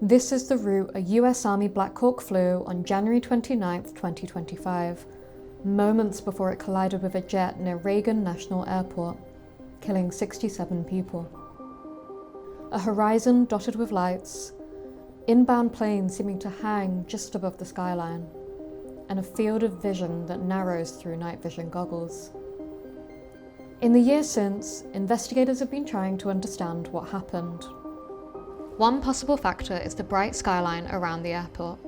This is the route a US Army Black Hawk flew on January 29, 2025, moments before it collided with a jet near Reagan National Airport, killing 67 people. A horizon dotted with lights, inbound planes seeming to hang just above the skyline, and a field of vision that narrows through night vision goggles. In the years since, investigators have been trying to understand what happened. One possible factor is the bright skyline around the airport.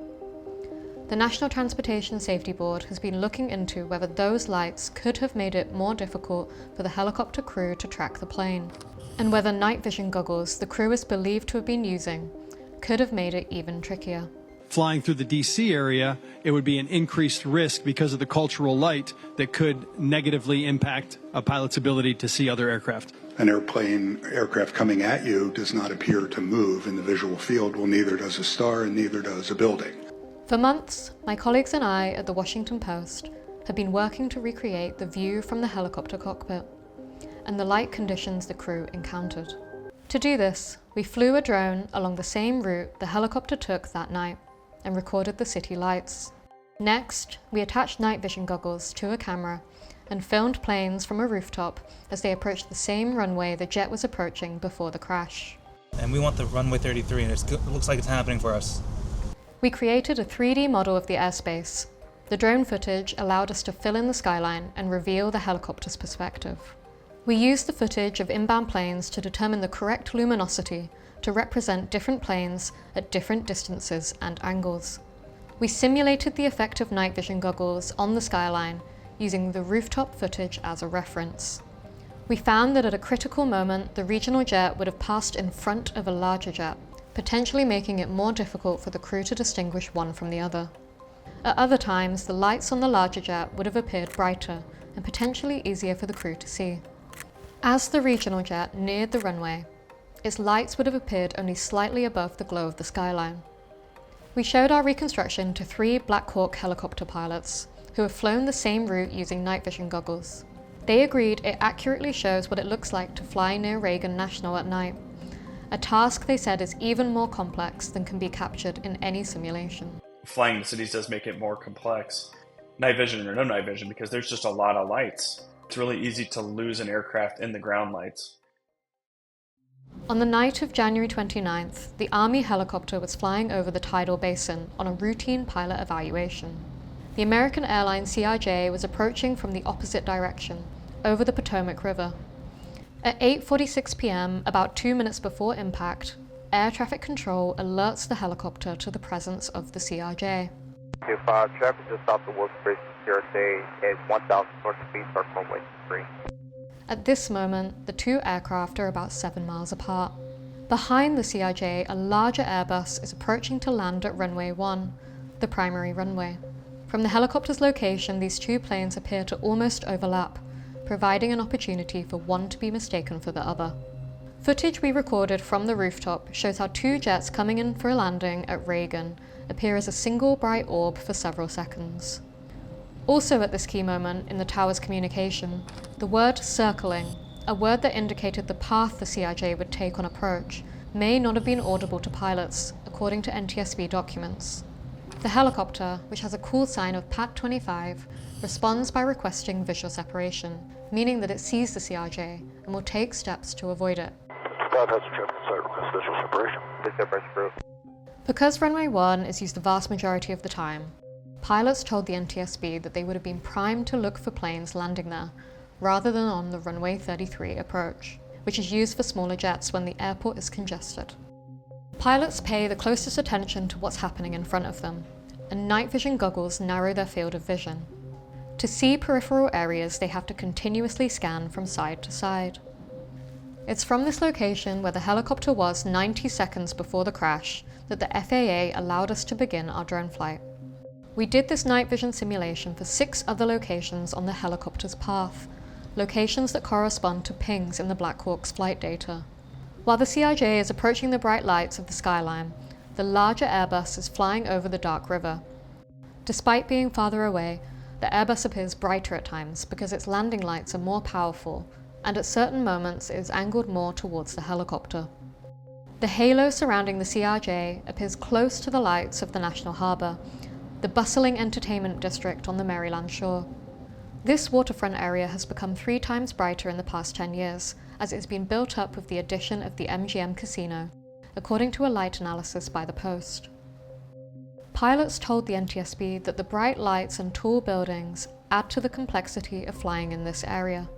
The National Transportation Safety Board has been looking into whether those lights could have made it more difficult for the helicopter crew to track the plane, and whether night vision goggles the crew is believed to have been using could have made it even trickier. Flying through the DC area, it would be an increased risk because of the cultural light that could negatively impact a pilot's ability to see other aircraft. An aircraft coming at you does not appear to move in the visual field. Well, neither does a star and neither does a building. For months, my colleagues and I at the Washington Post have been working to recreate the view from the helicopter cockpit and the light conditions the crew encountered. To do this, we flew a drone along the same route the helicopter took that night and recorded the city lights. Next, we attached night vision goggles to a camera and filmed planes from a rooftop as they approached the same runway the jet was approaching before the crash. And we want the runway 33, and it looks like it's happening for us. We created a 3D model of the airspace. The drone footage allowed us to fill in the skyline and reveal the helicopter's perspective. We used the footage of inbound planes to determine the correct luminosity to represent different planes at different distances and angles. We simulated the effect of night vision goggles on the skyline using the rooftop footage as a reference. We found that at a critical moment, the regional jet would have passed in front of a larger jet, potentially making it more difficult for the crew to distinguish one from the other. At other times, the lights on the larger jet would have appeared brighter and potentially easier for the crew to see. As the regional jet neared the runway, its lights would have appeared only slightly above the glow of the skyline. We showed our reconstruction to 3 Black Hawk helicopter pilots who have flown the same route using night vision goggles. They agreed it accurately shows what it looks like to fly near Reagan National at night, a task they said is even more complex than can be captured in any simulation. Flying in cities does make it more complex, night vision or no night vision, because there's just a lot of lights. It's really easy to lose an aircraft in the ground lights. On the night of January 29th, the Army helicopter was flying over the tidal basin on a routine pilot evaluation. The American airline CRJ was approaching from the opposite direction, over the Potomac River. At 8:46 p.m., about 2 minutes before impact, air traffic control alerts the helicopter to the presence of the CRJ. Traffic just off the workspace CRJ at 1,000 north speed, start runway 3. At this moment, the 2 aircraft are about 7 miles apart. Behind the CRJ, a larger Airbus is approaching to land at runway 1, the primary runway. From the helicopter's location, these 2 planes appear to almost overlap, providing an opportunity for one to be mistaken for the other. Footage we recorded from the rooftop shows how 2 jets coming in for a landing at Reagan appear as a single bright orb for several seconds. Also at this key moment in the tower's communication, the word circling, a word that indicated the path the CRJ would take on approach, may not have been audible to pilots, according to NTSB documents. The helicopter, which has a call sign of PAT 25, responds by requesting visual separation, meaning that it sees the CRJ and will take steps to avoid it. Scout has a traffic site request visual separation. Because runway 1 is used the vast majority of the time, pilots told the NTSB that they would have been primed to look for planes landing there, rather than on the runway 33 approach, which is used for smaller jets when the airport is congested. Pilots pay the closest attention to what's happening in front of them, and night vision goggles narrow their field of vision. To see peripheral areas, they have to continuously scan from side to side. It's from this location where the helicopter was 90 seconds before the crash that the FAA allowed us to begin our drone flight. We did this night vision simulation for 6 other locations on the helicopter's path, locations that correspond to pings in the Black Hawk's flight data. While the CRJ is approaching the bright lights of the skyline, the larger Airbus is flying over the dark river. Despite being farther away, the Airbus appears brighter at times because its landing lights are more powerful, and at certain moments it is angled more towards the helicopter. The halo surrounding the CRJ appears close to the lights of the National Harbour, the bustling entertainment district on the Maryland shore. This waterfront area has become 3 times brighter in the past 10 years, as it has been built up with the addition of the MGM casino, according to a light analysis by the Post. Pilots told the NTSB that the bright lights and tall buildings add to the complexity of flying in this area.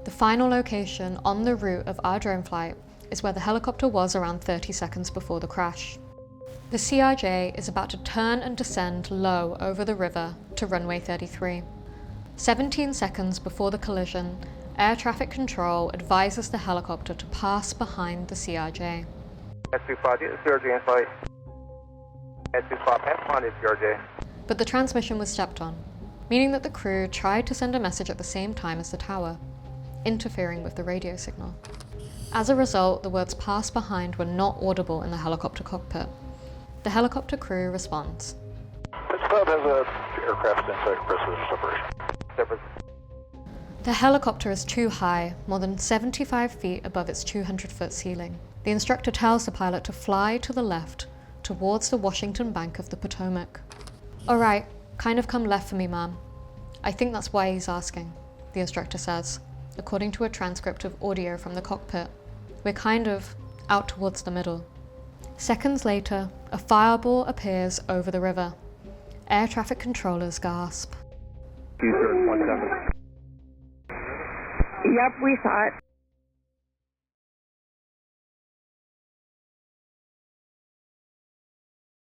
The final location on the route of our drone flight is where the helicopter was around 30 seconds before the crash. The CRJ is about to turn and descend low over the river to runway 33. 17 seconds before the collision, air traffic control advises the helicopter to pass behind the CRJ. S25, CRJ in flight. S25, pass behind the CRJ. But the transmission was stepped on, meaning that the crew tried to send a message at the same time as the tower, interfering with the radio signal. As a result, the words "pass behind" were not audible in the helicopter cockpit. The helicopter crew responds. This club has a aircraft inside pressure separation. The helicopter is too high, more than 75 feet above its 200-foot ceiling. The instructor tells the pilot to fly to the left, towards the Washington bank of the Potomac. "All right, kind of come left for me, ma'am." "I think that's why he's asking," the instructor says, according to a transcript of audio from the cockpit. "We're kind of out towards the middle." Seconds later, a fireball appears over the river. Air traffic controllers gasp. Yep, we saw it.